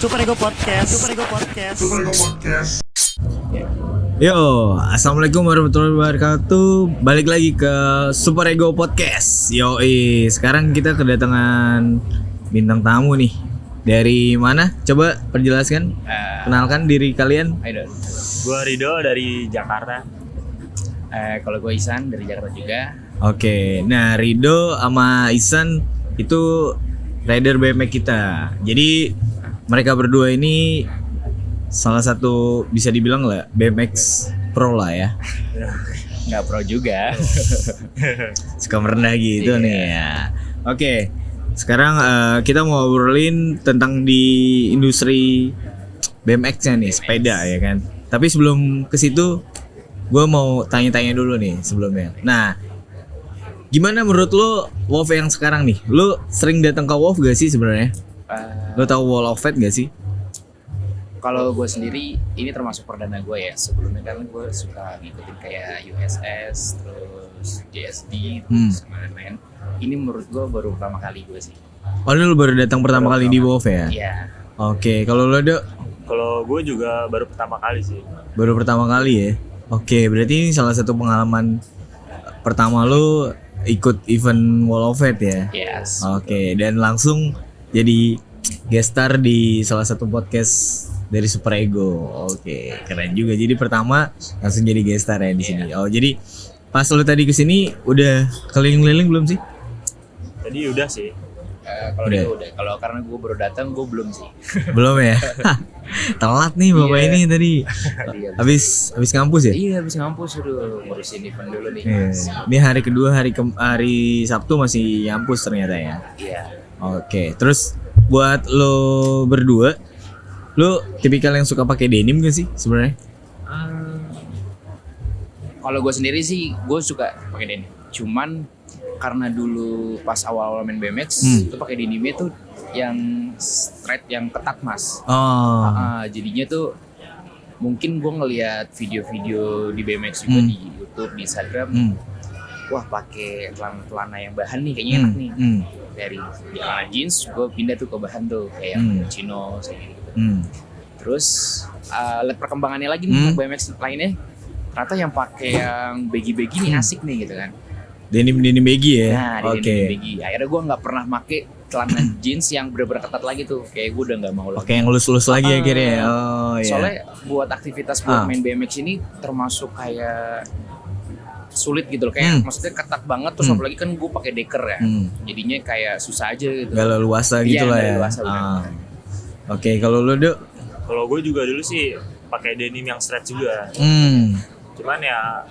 Super Ego Podcast. Yo, assalamualaikum warahmatullahi wabarakatuh. Balik lagi ke Super Ego Podcast. Yoi, sekarang kita kedatangan bintang tamu nih. Dari mana? Coba perjelaskan. Kenalkan diri kalian. Ayo. Gua Rido dari Jakarta. Kalau gue Isan dari Jakarta juga. Oke, nah Rido sama Isan itu rider BMX kita. Jadi mereka berdua ini salah satu bisa dibilang lah BMX pro lah ya. Nggak pro juga. Suka merendah gitu Iya. nih ya. Oke, sekarang kita mau ngobrolin tentang di industri BMX-nya nih, sepeda ya kan. Tapi sebelum ke situ, gue mau tanya-tanya dulu nih sebelumnya. Nah, gimana menurut lo WOF yang sekarang nih? Lo sering datang ke WOF gak sih sebenarnya? Lo tahu Wall of Fate gak sih? Kalau gue sendiri ini termasuk perdana gue ya. Sebelumnya kan gue suka ngikutin kayak USS, terus JSD, terus sama lain-lain. Ini menurut gue baru pertama kali gue sih. Oh, lo baru datang pertama kali di WOF ya? Iya. Oke, kalau lo Dok? Kalau gue juga baru pertama kali sih. Baru pertama kali ya? Oke, berarti ini salah satu pengalaman pertama lo ikut event Wall of Fate ya? Yes. Oke, dan langsung jadi guest star di salah satu podcast dari Super Ego. Oke, keren juga. Jadi pertama langsung jadi guest star ya di sini. Oh, jadi pas lo tadi kesini udah keliling-keliling belum sih? Tadi udah sih. Kalau Udah. itu udah. Kalau karena gue baru datang, gue belum sih. Belum ya? Telat nih bapak Iya. ini tadi. Tadi Habis ngampus ya? Iya, habis ngampus udah ngurusin event dulu nih. Iya. Ini hari kedua, hari Sabtu masih ngampus ternyata ya. Iya. Oke, terus buat lo berdua, lo tipikal yang suka pakai denim gak sih sebenarnya? Kalau gue sendiri sih, gue suka pakai denim. Cuman karena dulu pas awal-awal main BMX itu pakai denimnya tuh yang straight, yang ketat mas. Oh, Jadinya tuh mungkin gue ngelihat video-video di BMX juga di YouTube, di Instagram. Wah, pakai celana yang bahan nih kayaknya enak nih. Dari celana jeans gue pindah tuh ke bahan tuh kayak chino kayak gitu. Terus lihat perkembangannya lagi nih BMX lainnya. Ternyata yang pakai yang baggy-baggy nih asik nih gitu kan. denim baggy ya. Nah, Oke. denim baggy. Akhirnya gue nggak pernah pakai celana jeans yang bener-bener ketat lagi tuh. Kayak gue udah nggak mau lagi. Oke, yang lulus lagi akhirnya. Oh iya. Soalnya buat aktivitas buat main BMX ini termasuk kayak sulit gitu loh. Kayak maksudnya ketat banget terus apalagi kan gue pakai deker ya. Jadinya kayak susah aja gitu. Gak leluasa Iya, gitu lah nggak ya. leluasa, benar. Oke, kalau lo Dok? Kalau gue juga dulu sih pakai denim yang stretch juga. Cuman ya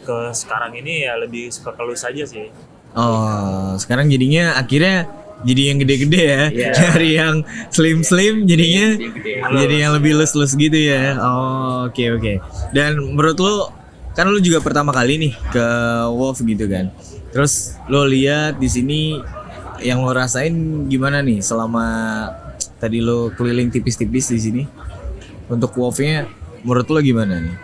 ke sekarang ini ya lebih suka ke loose aja sih. Oh, sekarang jadinya akhirnya jadi yang gede-gede ya. Iya. Dari yang slim jadinya Yang gede. jadi yang lebih lus gitu ya. Oh, oke. Dan menurut lo, kan lo juga pertama kali nih ke WOF gitu kan. Terus lo lihat di sini yang lo rasain gimana nih selama tadi lo keliling tipis-tipis di sini? Untuk WOF-nya menurut lo gimana nih?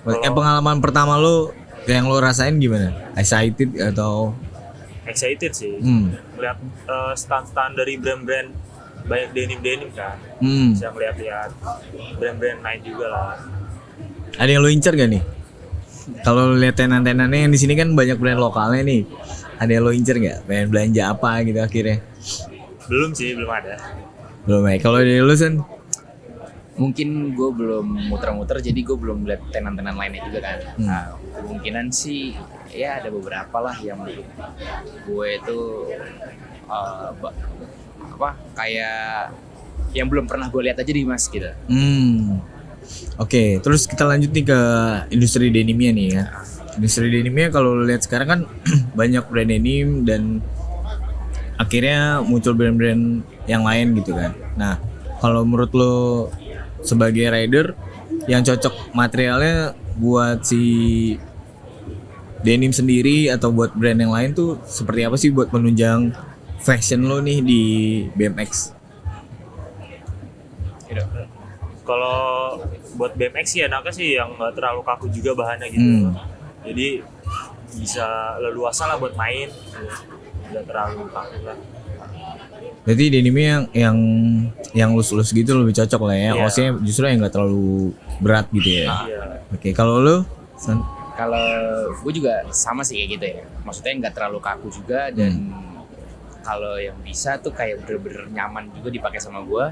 Pengalaman pertama lo yang lo rasain gimana? Excited atau Excited sih. Melihat stand-stand dari brand-brand banyak denim kan. Bisa ngeliat-liat brand-brand lain juga lah. Ada yang lo incer gak nih? Kalau lo lihat tenan-tenannya yang di sini kan banyak brand lokalnya nih. Ada yang lo incer gak? Pengen belanja apa gitu akhirnya? Belum sih, belum ada. Belum ya. Kalau dari lo Sen? Mungkin gue belum muter-muter jadi gue belum lihat tenan-tenan lainnya juga kan. Nah, kemungkinan sih ya ada beberapa lah yang menurut gue itu kayak yang belum pernah gue lihat aja di Mas gitu. Oke, terus kita lanjut nih ke industri denimnya nih ya. Industri denimnya kalau lo lihat sekarang kan banyak brand denim dan akhirnya muncul brand-brand yang lain gitu kan. Nah, kalau menurut lo sebagai rider yang cocok materialnya buat si denim sendiri atau buat brand yang lain tuh seperti apa sih buat menunjang fashion lo nih di BMX? Kalau buat BMX sih enaknya sih yang nggak terlalu kaku juga bahannya gitu. Jadi bisa leluasa lah buat main. Nggak terlalu kaku lah. Berarti denimnya yang lus-lus gitu lebih cocok lah ya. Iya. Kaosnya justru yang nggak terlalu berat gitu ya. Iya. Oke, kalau lu San? Kalau gue juga sama sih kayak gitu ya. Maksudnya nggak terlalu kaku juga dan kalau yang bisa tuh kayak bener-bener nyaman juga dipakai sama gue.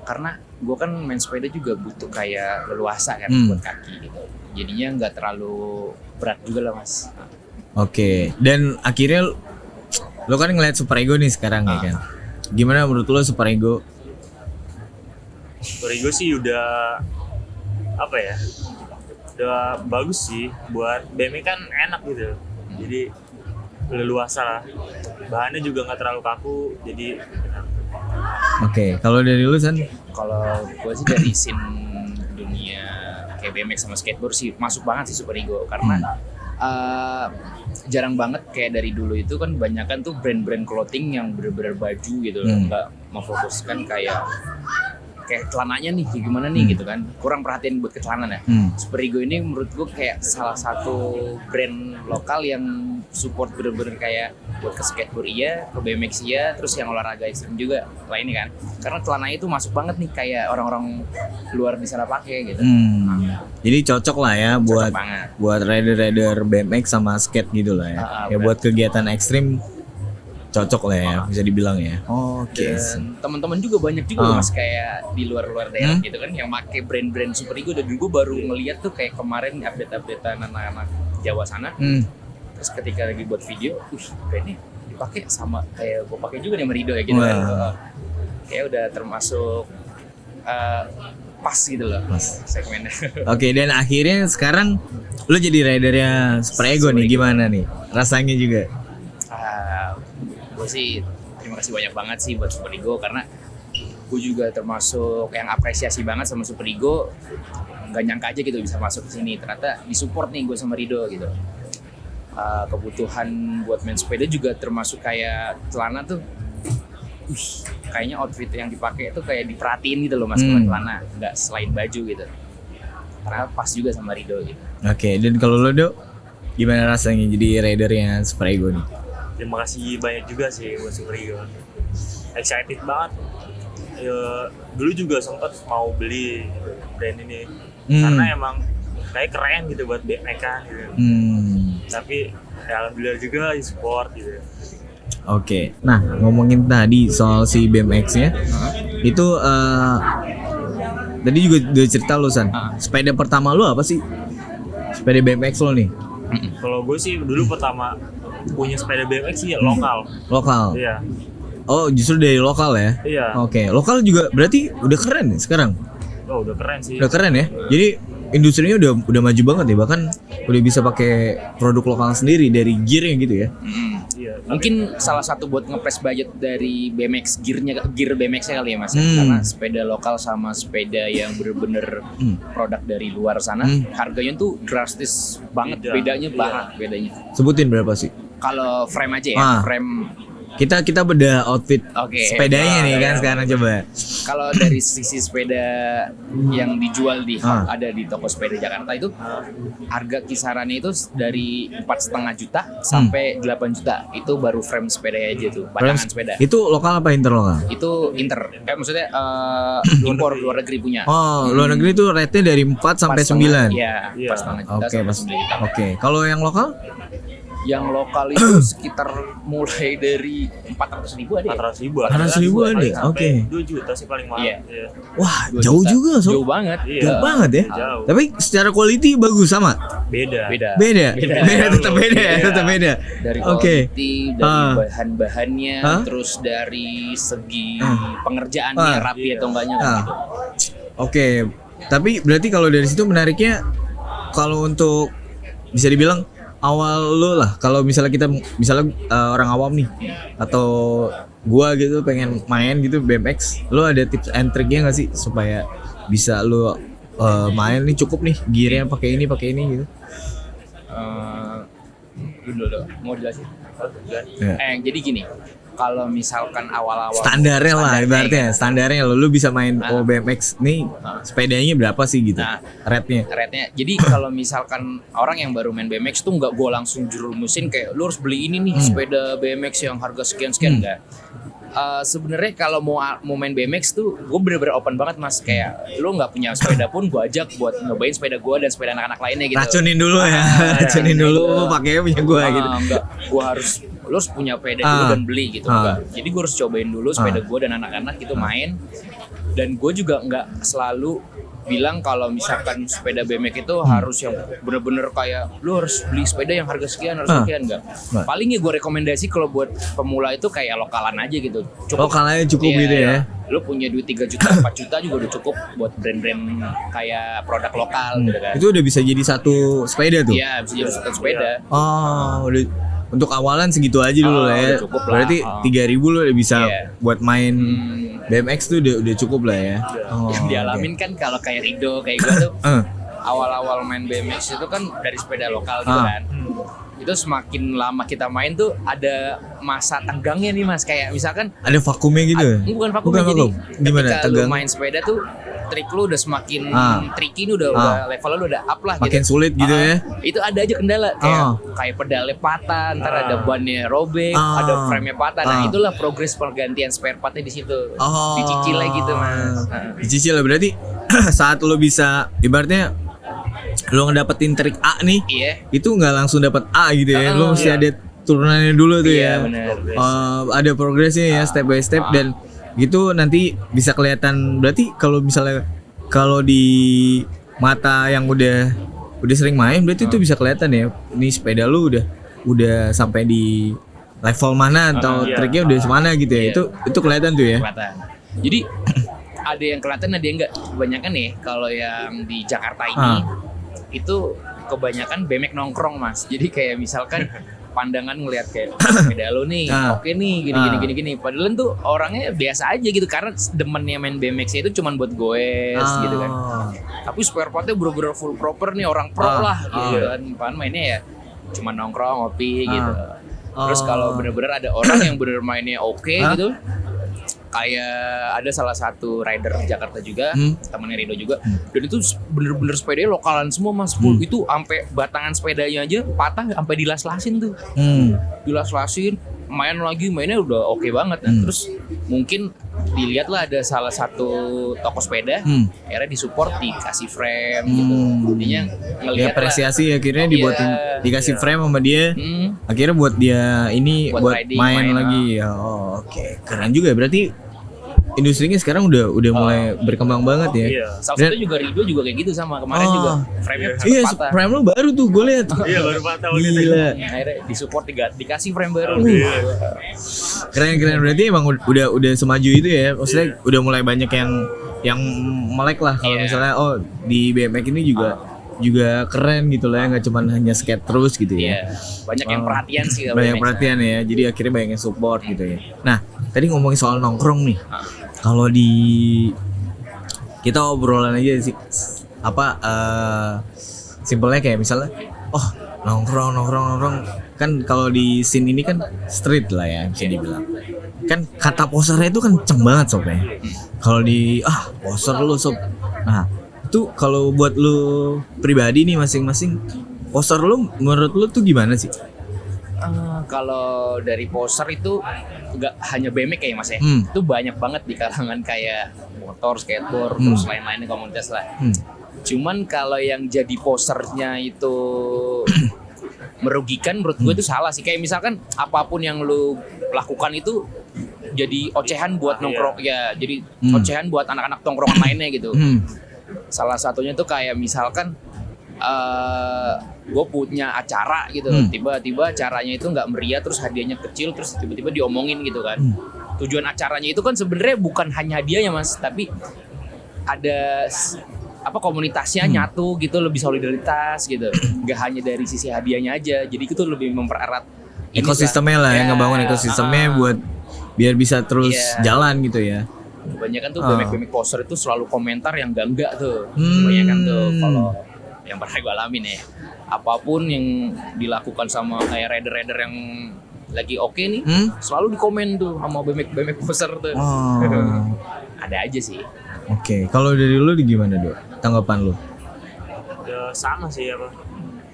Karena gue kan main sepeda juga butuh kayak leluasa kan buat kaki gitu. Jadinya nggak terlalu berat juga lah mas. Oke, dan akhirnya lo kan ngeliat Super Ego nih sekarang ya kan. Gimana menurut lo Super Ego? Super Ego sih udah apa ya? Udah bagus sih buat BMX kan enak gitu. Jadi leluasa lah. Bahannya juga nggak terlalu kaku, jadi enak. Oke, kalau dari lu San? Kalau gue sih dari scene dunia kayak BMX sama skateboard sih masuk banget sih Super Ego karena jarang banget kayak dari dulu itu kan banyakan tuh brand-brand clothing yang bener-bener baju gitu loh, nggak memfokuskan kayak celananya nih kayak gimana nih gitu kan, kurang perhatian buat ke celana ya. Super Ego ini menurut gue kayak salah satu brand lokal yang support bener-bener kayak buat ke skateboard iya, ke BMX iya, terus yang olahraga ekstrim juga lainnya kan, karena celananya itu masuk banget nih kayak orang-orang luar di sana pakai gitu. Jadi cocok lah ya buat rider-rider BMX sama skate gitu lah ya. Ya buat kegiatan ekstrim cocok lah ya, bisa dibilang ya. Oke. Dan teman-teman juga banyak juga mas kayak di luar-luar daerah gitu kan yang pakai brand-brand Super Ego, dan gue baru ngeliat tuh kayak kemarin update-updatean anak-anak Jawa sana. Terus ketika lagi buat video, brandnya dipakai sama kayak gue pakai juga nih Merido ya gitu kan. Kayak udah termasuk pas gitu loh segmennya. Oke, dan akhirnya sekarang lu jadi ridernya Super Ego nih, gimana nih rasanya juga? Gue sih terima kasih banyak banget sih buat Super Ego karena gue juga termasuk yang apresiasi banget sama Super Ego. Gak nyangka aja gitu bisa masuk ke sini, ternyata disupport nih gue sama Rido gitu. Kebutuhan buat main sepeda juga termasuk kayak celana tuh, kayaknya outfit yang dipakai tuh kayak diperhatiin gitu loh mas, sama celana, nggak selain baju gitu. Karena pas juga sama Rido gitu. Oke, dan kalau lo Do, gimana rasanya jadi ridernya Super Ego nih? Terima kasih banyak juga sih buat Super Ego. Excited banget. Ya, dulu juga sempat mau beli brand ini karena emang kayak keren gitu buat BMX kan gitu. Tapi ya alhamdulillah juga support gitu. Oke, nah ngomongin tadi soal si BMX-nya, itu tadi juga udah cerita lo San. Sepeda pertama lo apa sih? Sepeda BMX lo nih? Kalau gue sih dulu pertama punya sepeda BMX sih ya lokal. Lokal? Iya. Oh justru dari lokal ya? Iya. Oke, lokal juga berarti udah keren nih sekarang? Oh udah keren sih. Udah keren ya? Jadi industrinya udah maju banget ya, bahkan udah bisa pakai produk lokal sendiri dari gearnya gitu ya? Iya. Mungkin salah satu buat ngepres budget dari BMX gear BMX-nya kali ya mas, karena sepeda lokal sama sepeda yang bener-bener produk dari luar sana harganya tuh drastis banget, bedanya banget bedanya. Sebutin berapa sih? Kalau frame aja ya, frame kita bedah outfit sepedanya nih kan sekarang coba. Kalau dari sisi sepeda yang dijual di ada di toko sepeda Jakarta itu harga kisarannya itu dari 4,5 juta sampai 8 juta, itu baru frame sepeda aja tuh, batangan sepeda. Itu lokal apa interlokal? Itu maksudnya impor luar negeri punya. Oh, luar negeri itu rate-nya dari 4 sampai 9. Iya, 4,5 juta. Oke, kalau yang lokal? Yang lokal itu sekitar mulai dari 400.000 ada ya? 400.000 ada? Oke. 2 juta sih paling mahal. Iya. Wah, jauh juta. juga Sob. Jauh banget. Iya. Jauh banget ya. Jauh. Tapi secara quality bagus sama? Beda. Tetap beda. Dari quality, dari bahan-bahannya, terus dari segi pengerjaannya rapi atau enggaknya kan gitu. Oke. Tapi berarti kalau dari situ menariknya, kalau untuk bisa dibilang awal lo lah, kalau misalnya orang awam nih atau gua gitu pengen main gitu BMX, lo ada tips and triknya nggak sih supaya bisa lo main nih cukup nih gearnya pakai ini gitu? Dulu mau jelasin? Jadi gini, kalau misalkan awal-awal standarnya lah ibaratnya, standarnya lo bisa main BMX nih sepedanya berapa sih gitu, rate-nya. Jadi kalau misalkan orang yang baru main BMX tuh nggak gue langsung jerumusin kayak lo harus beli ini nih sepeda BMX yang harga sekian enggak. Sebenarnya kalau mau main BMX tuh gue bener-bener open banget mas, kayak lu nggak punya sepeda pun gue ajak buat nyobain sepeda gue dan sepeda anak-anak lainnya gitu. Racunin dulu ya, racunin dulu pakainya punya gue gitu. Enggak, gue harus lu harus punya sepeda dulu dan beli gitu. Enggak. Jadi gue harus cobain dulu sepeda gue dan anak-anak gitu main. Dan gue juga nggak selalu bilang kalau misalkan sepeda BMX itu harus yang bener-bener kayak lu harus beli sepeda yang harga sekian harus sekian, enggak. Paling ya gue rekomendasi kalau buat pemula itu kayak lokalan aja gitu. Lokalannya cukup Iya, gitu ya. Lu punya duit 3 juta, 4 juta juga udah cukup buat brand-brand kayak produk lokal gitu kan. Itu udah bisa jadi satu sepeda tuh. Iya, bisa jadi satu sepeda. Oh, udah untuk awalan segitu aja dulu lah ya. Udah cukup lah. Berarti 3.000 lu udah bisa buat main BMX tuh udah cukup lah ya. Yang dialamin kan kalau kayak Rido kayak gue tuh awal-awal main BMX itu kan dari sepeda lokal gitu kan. Itu semakin lama kita main tuh ada masa tenggangnya nih mas, kayak misalkan ada vakumnya gitu. bukan vakum, Bukan jadi vakum. Gimana, ketika tegang? lu main sepeda tuh trik lu udah semakin tricky nih, udah level lu udah up lah Makin gitu. sulit gitu ya. Itu ada aja kendala kayak pedalnya patah, ntar ada bannya robek, ada frame-nya patah. Nah, itulah progres pergantian spare part-nya di situ. Dicicil lagi gitu, Mas. Dicicil lah berarti saat lo bisa ibaratnya lo ngedapetin trik A nih, itu nggak langsung dapat A gitu ya. Lo mesti ada turunannya dulu tuh ya. Bener. Ada progresnya ya step by step dan gitu nanti bisa kelihatan. Berarti kalau misalnya kalau di mata yang udah sering main berarti itu bisa kelihatan ya. Ini sepeda lu udah sampai di level mana atau triknya udah semana gitu ya. Itu kelihatan tuh ya. Kelihatan. Jadi ada yang kelihatan ada yang enggak. Kebanyakan nih kalau yang di Jakarta ini itu kebanyakan BMX nongkrong mas. Jadi kayak misalkan pandangan ngelihat kayak sepeda lo nih, oke nih, gini. Padahal tuh orangnya biasa aja gitu karena demennya main BMX itu cuma buat goes gitu kan. Tapi spare partnya bener-bener full proper nih, orang pro lah gitu kan. Pan mainnya ya cuma nongkrong, ngopi gitu. Terus kalau bener-bener ada orang yang bener mainnya oke gitu. Kayak ada salah satu rider Jakarta juga, temennya Rido juga, dan itu bener-bener sepedanya lokalan semua mas, full itu sampai batangan sepedanya aja patah, sampai dilas-lasin tuh, dilas-lasin, mainnya udah oke banget. Nah, terus mungkin dilihat lah ada salah satu toko sepeda, akhirnya disupport dikasih frame gitu, intinya ngelihat apresiasi akhirnya dibuatin dikasih frame sama dia, akhirnya buat dia ini buat main lagi ya. Oke. Keren juga berarti. Industrinya sekarang udah mulai berkembang banget ya. Salah satu juga Rido juga kayak gitu sama kemarin juga frame-nya patah. Frame lu baru tuh gue lihat. Iya baru patah. Gila. Akhirnya disupport dikasih frame baru. Keren berarti emang udah semaju itu ya. Maksudnya udah mulai banyak yang melek lah kalau misalnya di BMX ini juga keren gitu lah ya, nggak cuma hanya skate terus gitu ya. Banyak yang perhatian sih. Banyak perhatian ya, jadi akhirnya banyak yang support gitu ya. Nah, tadi ngomongin soal nongkrong nih. Kalau di kita obrolan aja sih, simpelnya kayak misalnya, nongkrong kan kalau di scene ini kan street lah ya bisa dibilang. Kan kata posernya itu kan kenceng banget sob ya. Kalau di poser lu sob. Nah, itu kalau buat lu pribadi nih masing-masing, poser lu menurut lu tuh gimana sih? Kalau dari poser itu nggak hanya BMX kayak mas ya, itu banyak banget di kalangan kayak motor, skateboard, terus lain-lainnya komunitas lah. Cuman kalau yang jadi posernya itu merugikan menurut gue itu salah sih. Kayak misalkan apapun yang lu lakukan itu jadi ocehan buat nongkrong ya, jadi ocehan buat anak-anak tongkrongan lainnya gitu. Salah satunya tuh kayak misalkan gue punya acara gitu, tiba-tiba acaranya itu nggak meriah, terus hadiahnya kecil, terus tiba-tiba diomongin gitu kan. Tujuan acaranya itu kan sebenarnya bukan hanya hadiahnya mas, tapi ada komunitasnya nyatu gitu, lebih solidaritas gitu. Nggak hanya dari sisi hadiahnya aja, jadi itu lebih mempererat ekosistemnya lah ya, ngebangun ekosistemnya buat biar bisa terus jalan gitu ya. Kebanyakan tuh BMX poster itu selalu komentar yang enggak tuh. Kebanyakan tuh kalau yang pernah gue alamin ya, apapun yang dilakukan sama kayak rider-rider yang lagi oke nih, selalu dikomen tuh sama BMX poster tuh. Ada aja sih. Oke, kalau dari lu gimana Dok? Tanggapan lu? Ya sama sih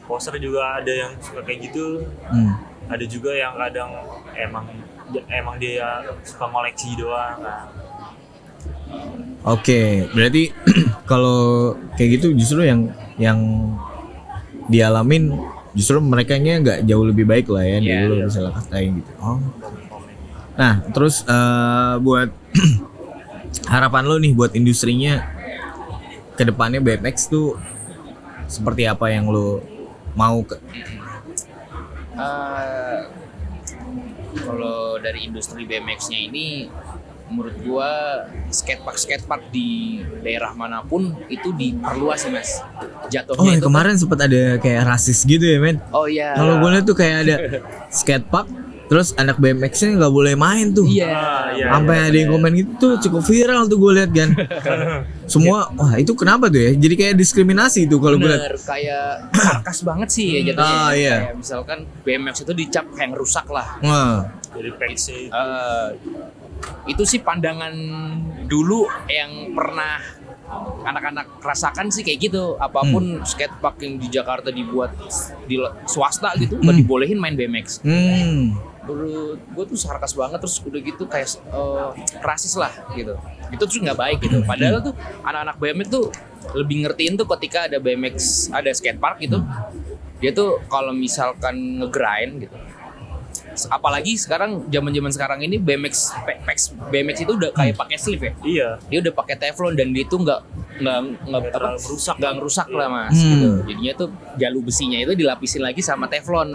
poster juga ada yang suka kayak gitu. Ada juga yang kadang emang emang dia suka ngoleksi doang kan. Oke, berarti kalau kayak gitu justru yang dialamin justru mereka nggak jauh lebih baik lah ya dari lo misalnya katain gitu. Oh. Nah, terus buat harapan lo nih buat industrinya ke depannya BMX tuh seperti apa yang lo mau ke? Kalau dari industri BMX-nya ini, menurut gua skatepark di daerah manapun itu diperluas sih mas. Jatuhnya Oh, itu kemarin sempat ada kayak rasis gitu ya men. Oh iya. Kalau gue lihat tuh kayak ada skatepark, terus anak BMX-nya nggak boleh main tuh. Iya. Sampai ada yang komen gitu tuh cukup viral tuh gue lihat kan. Semua wah itu kenapa tuh ya? Jadi kayak diskriminasi tuh kalau gue lihat. Bener, kayak sarkas banget sih ya jatuhnya. Iya. Kayak misalkan BMX itu dicap kayak ngerusak lah. Wah. Jadi peksi Itu sih pandangan dulu yang pernah anak-anak rasakan sih kayak gitu. Apapun skatepark yang di Jakarta dibuat di swasta gitu nggak dibolehin main BMX. Menurut gue tuh sarkas banget, terus udah gitu kayak rasis lah gitu. Itu tuh nggak baik gitu. Padahal tuh anak-anak BMX tuh lebih ngertiin tuh ketika ada BMX, ada skatepark gitu. Dia tuh kalau misalkan ngegrind gitu. Apalagi sekarang zaman-zaman sekarang ini BMX itu udah kayak pakai sleeve ya. Iya. Dia udah pakai teflon dan dia itu nggak ngerusak lah mas. Gitu. Jadinya tuh jalu besinya itu dilapisin lagi sama teflon.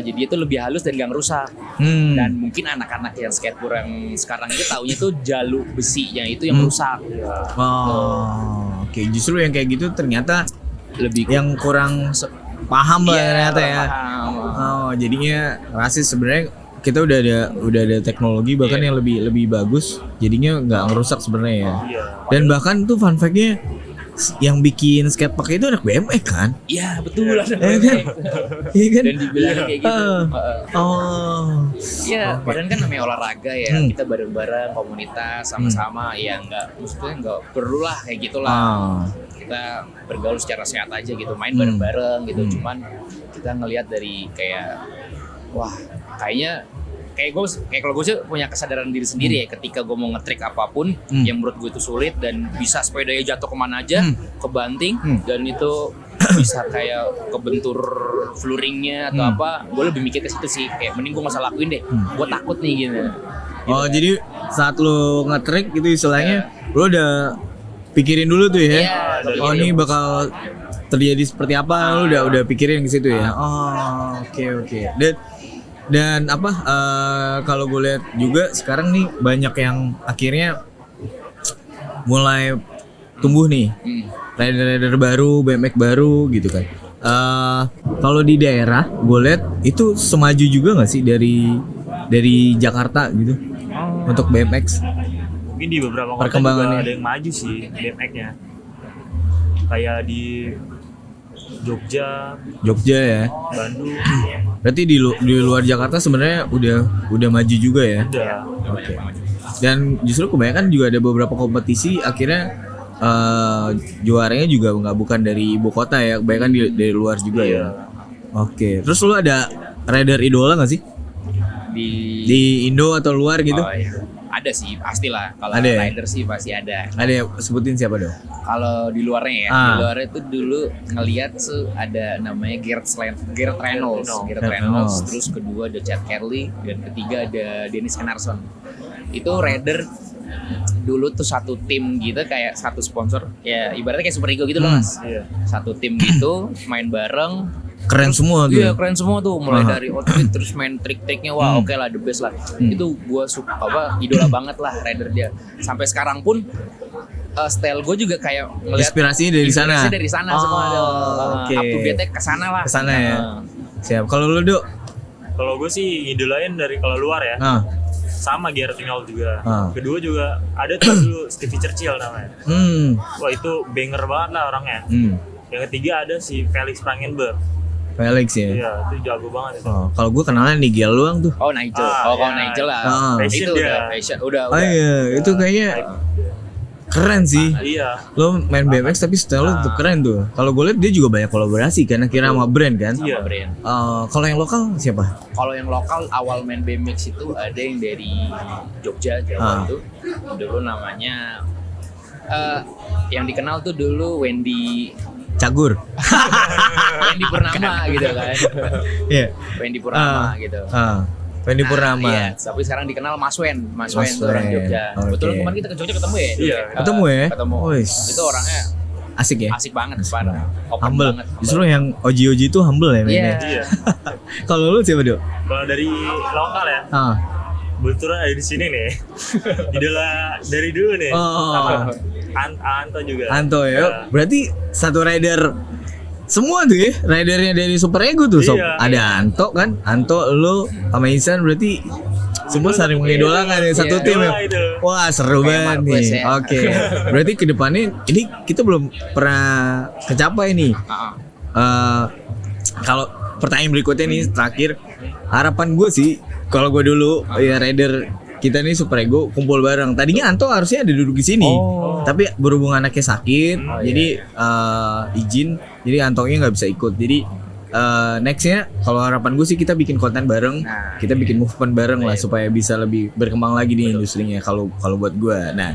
Jadi itu lebih halus dan nggak ngerusak. Dan mungkin anak-anak yang skateboard yang sekarang itu taunya tuh jalu besinya itu yang rusak. Oh, oke. Justru yang kayak gitu ternyata Lebih yang kurang paham lah ternyata ya. Paham. Oh, jadinya rasis sebenarnya kita udah ada teknologi bahkan yang lebih bagus, jadinya nggak ngerusak sebenarnya ya. Iya. Dan bahkan tuh fun fact-nya yang bikin skatepark itu anak BMX kan? Iya betul. Iya kan? Iya kan? Dan dibilang kayak gitu. Oh. Iya, padahal kan namanya olahraga ya, kita bareng-bareng komunitas sama-sama ya maksudnya nggak perlu lah kayak gitulah. Kita bergaul secara sehat aja gitu, main bareng-bareng gitu. Cuman kita ngelihat dari kayak wah kayaknya kalau gue sih punya kesadaran diri sendiri ya, ketika gue mau nge-trick apapun yang menurut gue itu sulit dan bisa sepedanya jatuh kemana aja, kebanting dan itu bisa kayak kebentur flooringnya atau apa, gue lebih mikir ke situ sih, kayak mending gue nggak usah lakuin deh, gue takut nih gitu. Oh jadi saat lo nge-trick gitu istilahnya, lo udah pikirin dulu tuh ya. Oh ini bakal terjadi seperti apa, lo udah pikirin ke situ ya. Oh oke. Dan apa kalau gue lihat juga sekarang nih banyak yang akhirnya mulai tumbuh nih rider baru, BMX baru gitu kan. Kalau di daerah gue lihat itu semaju juga nggak sih dari Jakarta gitu untuk BMX? Mungkin di beberapa kota juga ada yang maju sih BMX-nya. Kayak di Jogja ya, Bandung. Berarti di luar Jakarta sebenarnya udah maju juga ya. Udah. Oke. Dan justru kebanyakan juga ada beberapa kompetisi akhirnya juaranya juga bukan dari ibu kota ya, kebanyakan dari luar juga ya. Oke. Terus lu ada rider idola nggak sih di Indo atau luar gitu? Oh, iya. Ada sih, pastilah. Kalau ya? rider sih pasti ada. Ada, sebutin siapa dong? Kalau di luarnya ya, di luarnya itu dulu ngelihat ada namanya Gert Reynolds. Terus kedua ada Chad Kerley dan ketiga ada Dennis Henderson. Itu rider dulu tuh satu tim gitu, kayak satu sponsor ya, ibaratnya kayak Super Ego gitu loh mas. Satu tim gitu main bareng. Keren terus, semua tuh. Iya keren semua tuh, mulai dari outfit terus main trik-triknya, wah oke lah, the best lah. Itu gue idola banget lah rider dia. Sampai sekarang pun style gue juga kayak ngeliat inspirasinya dari sana semua. Okay. Up to date kesana lah. Kesana ya. Siap. Kalau lu Dok? Kalau gue sih idolain dari kalau luar ya. Sama Gert Reynolds juga. Kedua juga ada tuh dulu Stevie Churchill namanya. Wah itu banger banget lah orangnya. Yang ketiga ada si Felix Prangenberg. Felix ya? Iya, itu jago banget itu. Kalau gue kenalnya Nigel doang tuh. Oh Nigel, kalau Nigel lah. Fashion itu dia. udah fashion, udah. Iya, itu kayaknya Keren sih. Iya. Lo main BMX tapi style lo tetap keren tuh. Kalau gue lihat dia juga banyak kolaborasi kan akhirnya sama brand kan. Iya. Sama brand. Kalau yang lokal siapa? Kalau yang lokal awal main BMX itu ada yang dari Jogja, Jawa itu. Dulu namanya yang dikenal tuh dulu Wendy Cagur. Wendy Purnama gitu kan. Iya. Wendy Purnama gitu. Wendy Purnama. Iya, tapi sekarang dikenal Mas Wen tuh orang Wen. Jogja. Oke. Betul kemarin kita ke Jogja ketemu ya? Iya. Ketemu ya? Ketemu. Wis. Itu orangnya Asik ya? asik banget, parah. Open Humble. banget. Justru yang Oji itu humble ya mainnya. Iya. Kalau lu siapa, Dok? Kalau dari lokal ya, kebetulan ada di sini nih. Idola dari dulu nih. Oh. Sama Anto juga. Anto ya. Iya. Berarti satu rider semua tuh ya, ridernya dari Super Ego tuh sob. Iya. Ada Anto kan, Anto, lu sama Ihsan berarti semua saling mengidolakan ya satu Iya. tim ya. Idola itu. Wah seru Kayak banget Marquez nih. ya. Oke. Berarti kedepannya ini kita belum pernah kecapai nih. Kalau pertanyaan berikutnya nih terakhir, harapan gue sih kalau gue dulu ya rider kita nih Super Ego kumpul bareng. Tadinya Anto harusnya ada duduk di sini, tapi berhubung anaknya sakit, jadi izin, jadi Antonya nggak bisa ikut. Jadi nextnya kalau harapan gue sih kita bikin konten bareng, kita bikin movement bareng lah supaya bisa lebih berkembang lagi di industrinya. Kalau buat gue, nah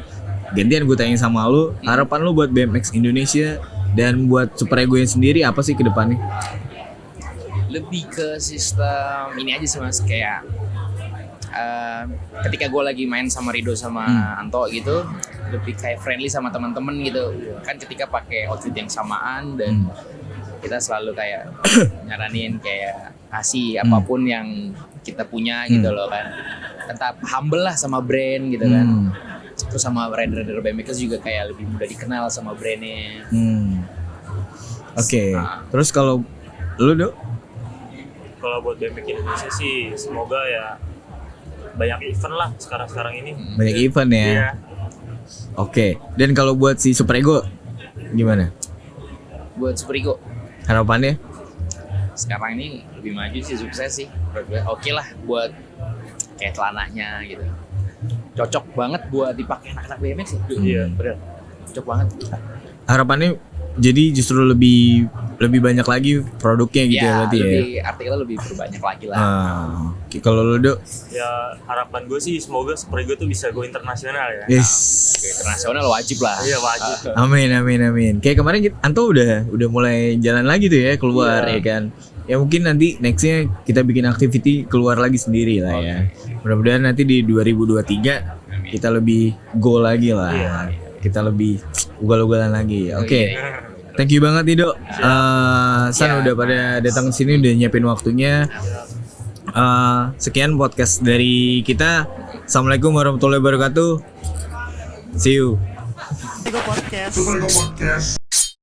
gantian gue tanya sama lu, harapan lu buat BMX Indonesia dan buat Super Ego yang sendiri apa sih ke depannya? Lebih ke sistem ini aja sih Mas, kayak ketika gue lagi main sama Rido sama Anto gitu, lebih kayak friendly sama teman-teman gitu kan, ketika pakai outfit yang samaan dan kita selalu kayak nyaranin kayak kasih apapun yang kita punya gitu loh kan, tetap humble lah sama brand gitu kan. Terus sama rider-rider BMX juga kayak lebih mudah dikenal sama brandnya. Oke. Terus kalau lu, Dok? Kalau buat BMX Indonesia sih semoga ya banyak event lah sekarang ini. Banyak event ya. Iya. Oke. Dan kalau buat si Super Ego gimana? Buat Super Ego Harapannya? sekarang ini lebih maju sih, sukses sih menurut gue. Oke lah buat kayak celananya gitu, cocok banget buat dipakai anak-anak BMX ya. Iya. Bener, cocok banget. Harapannya jadi justru lebih banyak lagi produknya gitu ya berarti ya. lebih, artikelnya lebih berbanyak lagi lah. Oke, kalau lu, Dok? Ya harapan gue sih semoga Super Ego tuh bisa go internasional ya. Yes. Ke internasional wajib lah. Iya wajib. Amin. Kayak kemarin Anto udah mulai jalan lagi tuh ya keluar Iya. ya kan. Ya mungkin nanti nextnya kita bikin activity keluar lagi sendiri lah ya. Mudah-mudahan nanti di 2023 kita lebih go lagi lah. Iya. Kita lebih ugal-ugalan lagi. Oke. Iya. Thank you banget nih, Dok. San udah pada datang ke sini, udah nyiapin waktunya. Sekian podcast dari kita. Assalamualaikum warahmatullahi wabarakatuh. See you. Podcast.